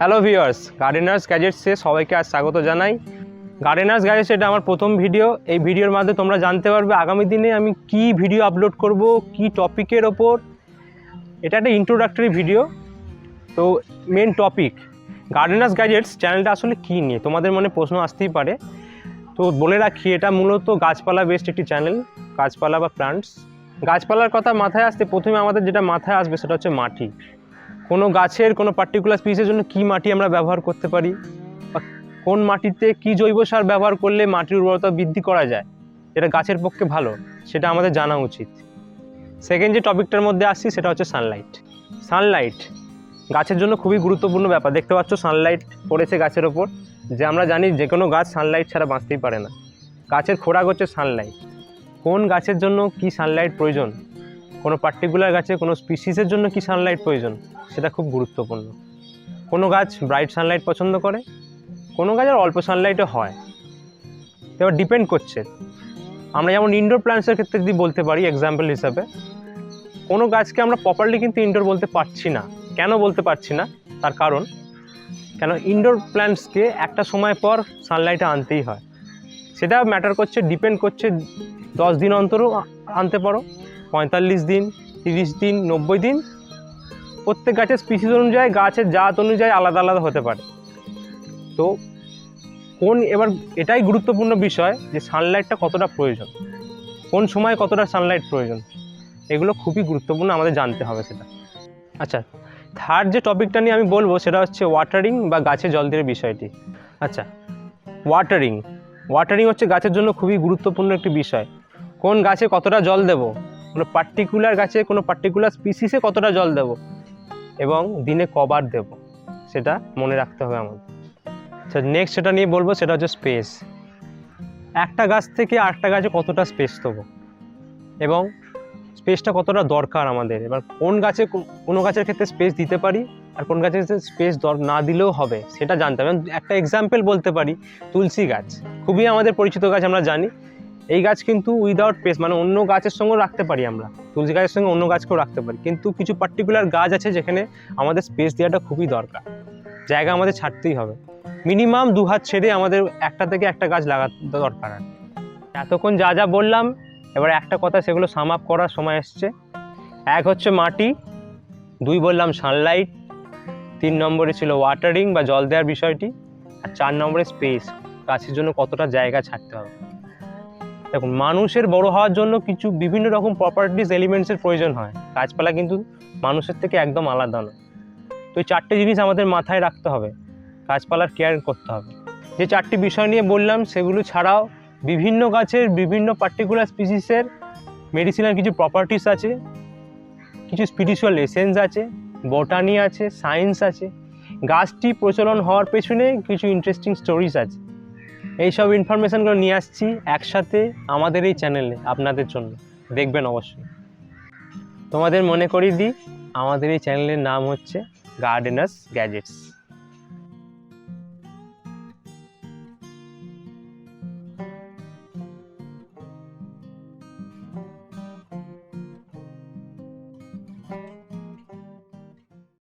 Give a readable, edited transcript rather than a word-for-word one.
Hello viewers, গার্ডেনার্স গ্যাজেটসে সবাইকে আজ স্বাগত জানাই। গার্ডেনার্স গ্যাজেটস এটা আমার প্রথম ভিডিও। এই ভিডিওর মাধ্যমে তোমরা জানতে পারবে আগামী দিনে আমি কি ভিডিও আপলোড করব, কি টপিকের ওপর। এটা একটা ইন্ট্রোডাক্টরি ভিডিও। তো মেন টপিক গার্ডেনার্স গ্যাজেটস চ্যানেলটা আসলে কী নিয়ে তোমাদের মনে প্রশ্ন আসতেই পারে। তো বলে রাখি, এটা মূলত গাছপালা বেসড একটি চ্যানেল, গাছপালা বা প্লান্টস। গাছপালার কথা মাথায় আসতে প্রথমে আমাদের যেটা মাথায় আসবে সেটা হচ্ছে মাটি। কোনো গাছের কোনো পার্টিকুলার স্পিসের জন্য কী মাটি আমরা ব্যবহার করতে পারি, বা কোন মাটিতে কী জৈব সার ব্যবহার করলে মাটির উর্বরতা বৃদ্ধি করা যায়, যেটা গাছের পক্ষে ভালো, সেটা আমাদের জানা উচিত। সেকেন্ড যে টপিকটার মধ্যে আসছি সেটা হচ্ছে সানলাইট। সানলাইট গাছের জন্য খুবই গুরুত্বপূর্ণ ব্যাপার। দেখতে পাচ্ছ সানলাইট পড়েছে গাছের ওপর, যে আমরা জানি যে কোনো গাছ সানলাইট ছাড়া বাঁচতেই পারে না। গাছের খোরাক হচ্ছে সানলাইট। কোন গাছের জন্য কী সানলাইট প্রয়োজন, কোনো পার্টিকুলার গাছে কোনো স্পিসিসের জন্য কী সানলাইট প্রয়োজন, সেটা খুব গুরুত্বপূর্ণ। কোনো গাছ ব্রাইট সানলাইট পছন্দ করে, কোনো গাছের অল্প সানলাইটও হয়। এবার ডিপেন্ড করছে। আমরা যেমন ইনডোর প্ল্যান্টসের ক্ষেত্রে যদি বলতে পারি এক্সাম্পল হিসাবে, কোনো গাছকে আমরা প্রপারলি কিন্তু ইনডোর বলতে পারছি না। কেন বলতে পারছি না, তার কারণ কেন ইনডোর প্ল্যান্টসকে একটা সময় পর সানলাইটে আনতেই হয়। সেটা ম্যাটার করছে, ডিপেন্ড করছে 10 দিন অন্তরও আনতে পারো, 45 দিন, 30 দিন, 90 দিন। প্রত্যেক গাছের স্পিসিস অনুযায়ী, গাছের জাত অনুযায়ী আলাদা আলাদা হতে পারে। তো এবার এটাই গুরুত্বপূর্ণ বিষয় যে সানলাইটটা কতটা প্রয়োজন, কোন সময় কতটা সানলাইট প্রয়োজন, এগুলো খুবই গুরুত্বপূর্ণ, আমাদের জানতে হবে সেটা। আচ্ছা, থার্ড যে টপিকটা নিয়ে আমি বলবো সেটা হচ্ছে ওয়াটারিং বা গাছে জল দেওয়ার বিষয়টি। আচ্ছা, ওয়াটারিং হচ্ছে গাছের জন্য খুবই গুরুত্বপূর্ণ একটি বিষয়। কোন গাছে কতটা জল দেব, কোনো পার্টিকুলার গাছে কোনো পার্টিকুলার স্পিসিসে কতটা জল দেব, এবং দিনে কবার দেব, সেটা মনে রাখতে হবে আমাদের। আচ্ছা, নেক্সট সেটা নিয়ে বলবো সেটা হচ্ছে স্পেস। একটা গাছ থেকে আরেকটা গাছে কতটা স্পেস দেবো এবং স্পেসটা কতটা দরকার আমাদের। এবার কোনো গাছের ক্ষেত্রে স্পেস দিতে পারি, আর কোন গাছের ক্ষেত্রে স্পেস না দিলেও হবে, সেটা জানতে হবে। একটা এক্সাম্পল বলতে পারি, তুলসী গাছ খুবই আমাদের পরিচিত গাছ, আমরা জানি। এই গাছ কিন্তু উইদাউট স্পেস, মানে অন্য গাছের সঙ্গেও রাখতে পারি আমরা, তুলসী গাছের সঙ্গে অন্য গাছকেও রাখতে পারি, কিন্তু কিছু পার্টিকুলার গাছ আছে যেখানে আমাদের স্পেস দেওয়াটা খুবই দরকার, জায়গা আমাদের ছাড়তেই হবে। মিনিমাম 2 হাত ছেড়ে আমাদের একটা থেকে একটা গাছ লাগাতে দরকার। এতক্ষণ যা যা বললাম, এবার একটা কথা সেগুলো সাম আপ করার সময় এসছে। 1 হচ্ছে মাটি, 2 বললাম সানলাইট, 3 নম্বরে ছিল ওয়াটারিং বা জল দেওয়ার বিষয়টি, আর 4 নম্বরে স্পেস, গাছের জন্য কতটা জায়গা ছাড়তে হবে। দেখুন, মানুষের বড় হওয়ার জন্য কিছু বিভিন্ন রকম প্রপার্টিস এলিমেন্টসের প্রয়োজন হয়। গাছপালা কিন্তু মানুষের থেকে একদম আলাদা নয়। তো এই 4টে জিনিস আমাদের মাথায় রাখতে হবে, গাছপালার কেয়ার করতে হবে। যে 4টি বিষয় নিয়ে বললাম সেগুলো ছাড়াও বিভিন্ন গাছের বিভিন্ন পার্টিকুলার স্পিসিসের মেডিসিনাল কিছু প্রপার্টিস আছে, কিছু স্পিরিচুয়াল এসেন্স আছে, বটানি আছে, সায়েন্স আছে। গাছটি প্রচলন হওয়ার পেছনে কিছু ইন্টারেস্টিং স্টোরিজ আছে। এইসব ইনফরমেশানগুলো নিয়ে আসছি একসাথে আমাদের এই চ্যানেলে আপনাদের জন্য, দেখবেন অবশ্যই। তোমাদের মনে করিয়ে দিই, আমাদের এই চ্যানেলের নাম হচ্ছে গার্ডেনার্স গ্যাজেটস।